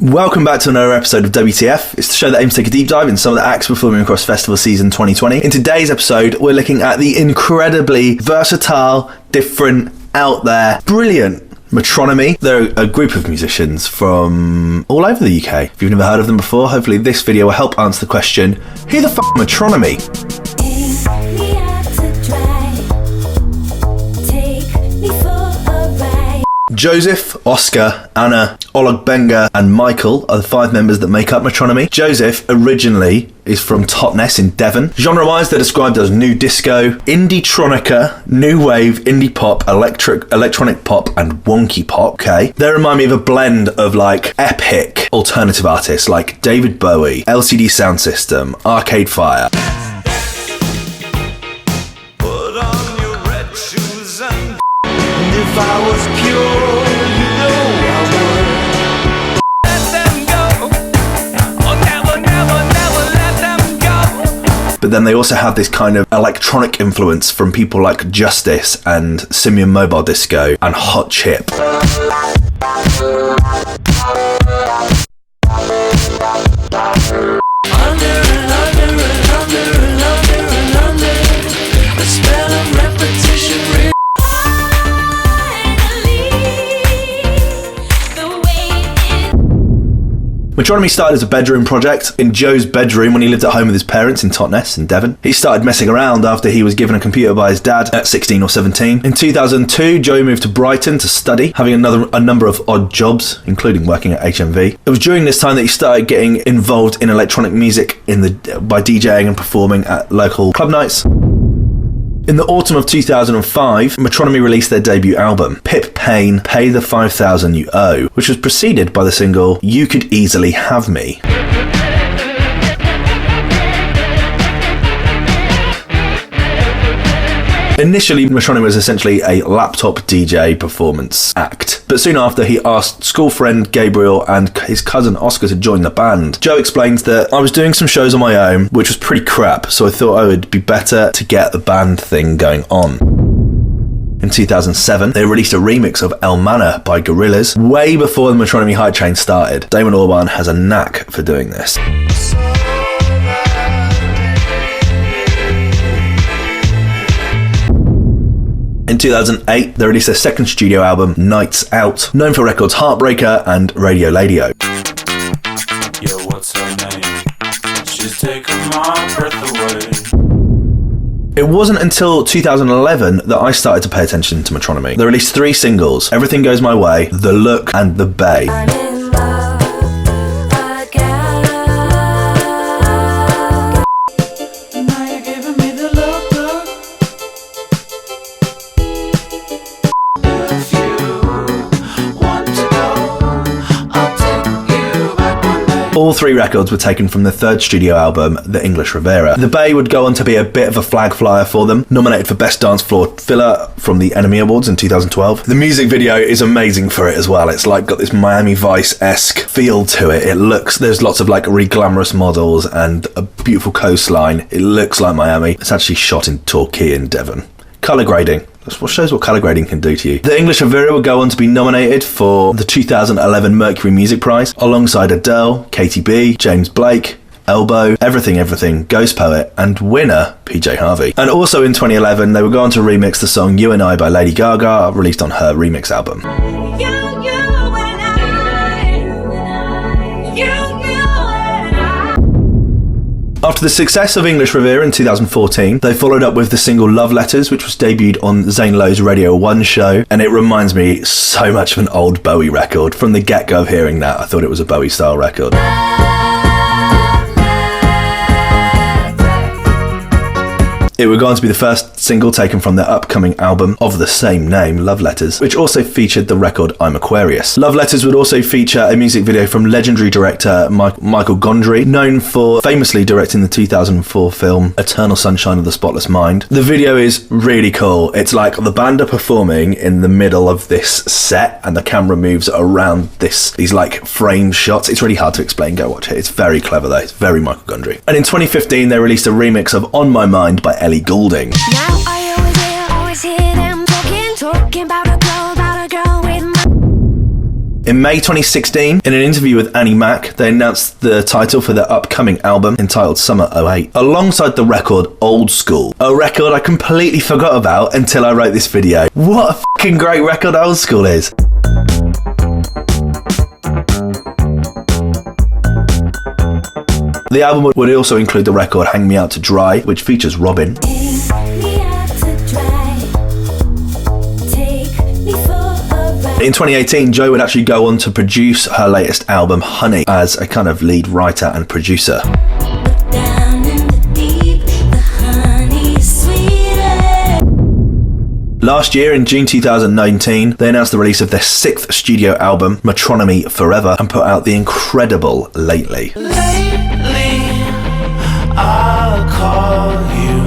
Welcome back to another episode of WTF. It's the show that aims to take a deep dive in some of the acts performing across festival season 2020. In today's episode, we're looking at the incredibly versatile, different, out there, brilliant Metronomy. They're a group of musicians from all over the UK. If you've never heard of them before, hopefully this video will help answer the question, who the f*** Metronomy? Joseph, Oscar, Anna, Olugbenga and Michael are the 5 members that make up Metronomy. Joseph originally is from Totnes in Devon. Genre-wise, they're described as new disco, indie-tronica, new wave, indie pop, electronic pop and wonky pop, okay? They remind me of a blend of like epic alternative artists like David Bowie, LCD Sound System, Arcade Fire. Put on your red shoes and if I was pure, you know I would. Let them go. Oh, never, never, never let them go. But then they also have this kind of electronic influence from people like Justice and Simian Mobile Disco and Hot Chip. Metronomy started as a bedroom project in Joe's bedroom when he lived at home with his parents in Totnes in Devon. He started messing around after he was given a computer by his dad at 16 or 17. In 2002, Joe moved to Brighton to study, having a number of odd jobs, including working at HMV. It was during this time that he started getting involved in electronic music by DJing and performing at local club nights. In the autumn of 2005, Metronomy released their debut album, Pip Payne, Pay the 5,000 You Owe, which was preceded by the single You Could Easily Have Me. Initially, Metronomy was essentially a laptop DJ performance act, but soon after he asked school friend Gabriel and his cousin Oscar to join the band. Joe explains that I was doing some shows on my own, which was pretty crap, so I thought I would be better to get the band thing going on. In 2007, they released a remix of El Manna by Gorillaz, way before the Metronomy hype train started. Damon Albarn has a knack for doing this. In 2008, they released their second studio album, Nights Out, known for records Heartbreaker and Radio Ladio. Yo, what's her name? She's taking my breath away. It wasn't until 2011 that I started to pay attention to Metronomy. They released 3 singles, Everything Goes My Way, The Look and The Bay. All 3 records were taken from the 3rd studio album, The English Riviera. The Bay would go on to be a bit of a flag flyer for them, nominated for Best Dance Floor Filler from the Enemy Awards in 2012. The music video is amazing for it as well. It's like got this Miami Vice-esque feel to it. There's lots of like really glamorous models and a beautiful coastline. It looks like Miami. It's actually shot in Torquay in Devon. Colour grading. What shows what colour grading can do to you. The English Riviera will go on to be nominated for the 2011 Mercury Music Prize alongside Adele, Katy B, James Blake, Elbow, Everything, Ghost Poet and winner PJ Harvey. And also in 2011 they will go on to remix the song You and I by Lady Gaga, released on her remix album. After the success of English Riviera in 2014, they followed up with the single Love Letters, which was debuted on Zane Lowe's Radio 1 show, and it reminds me so much of an old Bowie record. From the get-go of hearing that, I thought it was a Bowie-style record. It would go on to be the first single taken from their upcoming album of the same name, Love Letters, which also featured the record I'm Aquarius. Love Letters would also feature a music video from legendary director Michael Gondry, known for famously directing the 2004 film Eternal Sunshine of the Spotless Mind. The video is really cool. It's like the band are performing in the middle of this set and the camera moves around these like frame shots. It's really hard to explain. Go watch it. It's very clever though. It's very Michael Gondry. And in 2015 they released a remix of On My Mind by Ellie Goulding. Now I always hear them talking about a girl with my... In May 2016, in an interview with Annie Mac, they announced the title for their upcoming album entitled Summer '08, alongside the record Old School, a record I completely forgot about until I wrote this video. What a fucking great record Old School is. The album would also include the record Hang Me Out to Dry, which features Robin. In 2018, Jo would actually go on to produce her latest album, Honey, as a kind of lead writer and producer. Last year, in June 2019, they announced the release of their 6th studio album, Metronomy Forever, and put out the incredible Lately. I'll call you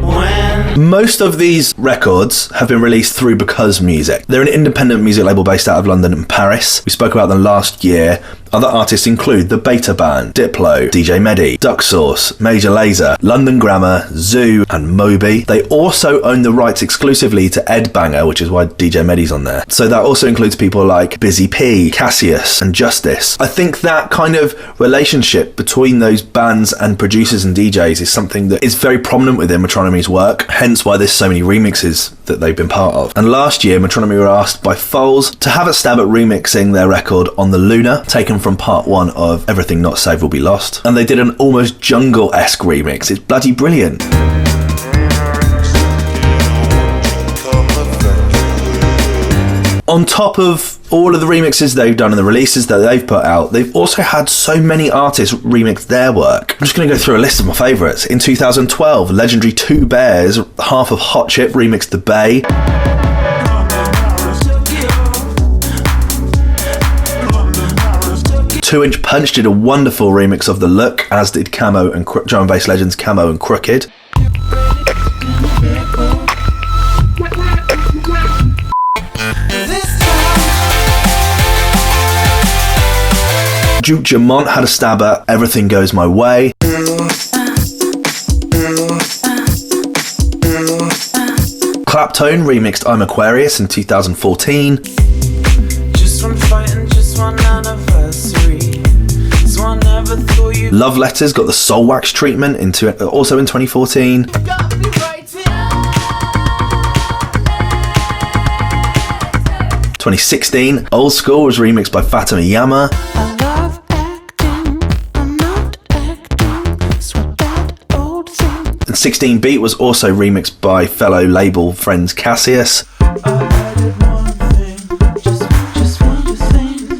when... Most of these records have been released through Because Music. They're an independent music label based out of London and Paris. We spoke about them last year. Other artists include The Beta Band, Diplo, DJ Medi, Duck Sauce, Major Lazer, London Grammar, Zoo, and Moby. They also own the rights exclusively to Ed Banger, which is why DJ Medi's on there. So that also includes people like Busy P, Cassius, and Justice. I think that kind of relationship between those bands and producers and DJs is something that is very prominent within Metronomy's work, hence why there's so many remixes that they've been part of. And last year, Metronomy were asked by Foles to have a stab at remixing their record On the Lunar, taken from part 1 of Everything Not Saved Will Be Lost, and they did an almost jungle-esque remix. It's bloody brilliant. On top of all of the remixes they've done and the releases that they've put out, they've also had so many artists remix their work. I'm just going to go through a list of my favourites. In 2012, legendary Two Bears, half of Hot Chip, remixed The Bay. 2-Inch Punch did a wonderful remix of The Look, as did Camo and drum and bass legends Camo and Crooked. Duke Jamont had a stab at Everything Goes My Way. Claptone remixed I'm Aquarius in 2014. Just one fight and just one anniversary. So I never thought you... Love Letters got the Soul Wax treatment also in 2014. got me right. 2016, Old School was remixed by Fatima Yama. I love acting, I'm not acting, sweat that old thing. And 16 Beat was also remixed by fellow label friends Cassius. I added one thing, just one thing,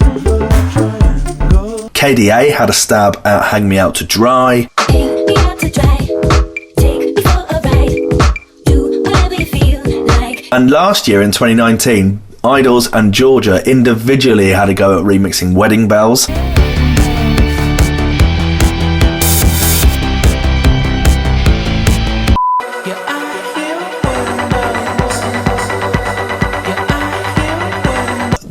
triangle. KDA had a stab at Hang Me Out to Dry. Hang me out to dry, take me for a ride, do whatever you feel like. And last year in 2019, Idols and Georgia individually had a go at remixing Wedding Bells.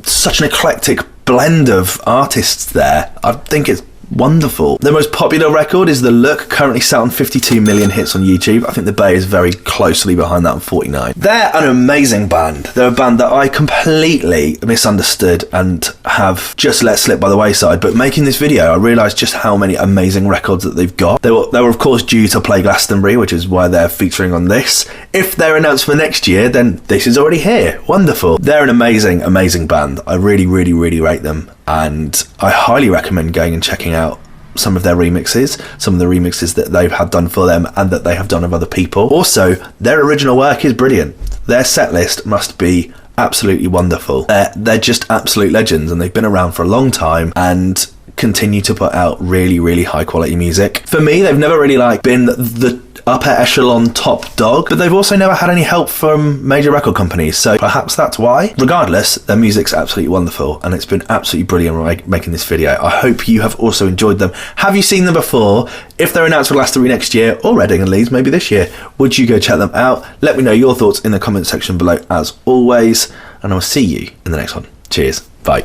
Such an eclectic blend of artists there. I think it's wonderful. Their most popular record is The Look, currently sat on 52 million hits on YouTube. I think The Bay is very closely behind that on 49. They're an amazing band. They're a band that I completely misunderstood and have just let slip by the wayside, but making this video I realised just how many amazing records that they've got. They were of course due to play Glastonbury, which is why they're featuring on this. If they're announced for next year, then this is already here. Wonderful. They're an amazing, amazing band. I really, really, really rate them, and I highly recommend going and checking out some of their remixes, some of the remixes that they've had done for them and that they have done of other people. Also, their original work is brilliant. Their set list must be absolutely wonderful. They're just absolute legends, and they've been around for a long time and continue to put out really, really high quality music. For me, they've never really been the upper echelon top dog, but they've also never had any help from major record companies, so perhaps that's why. Regardless, their music's absolutely wonderful, and it's been absolutely brilliant making this video. I hope you have also enjoyed them. Have you seen them before? If they're announced for Glastonbury next year, or Reading and Leeds maybe this year, would you go check them out? Let me know your thoughts in the comment section below as always, and I'll see you in the next one. Cheers, bye.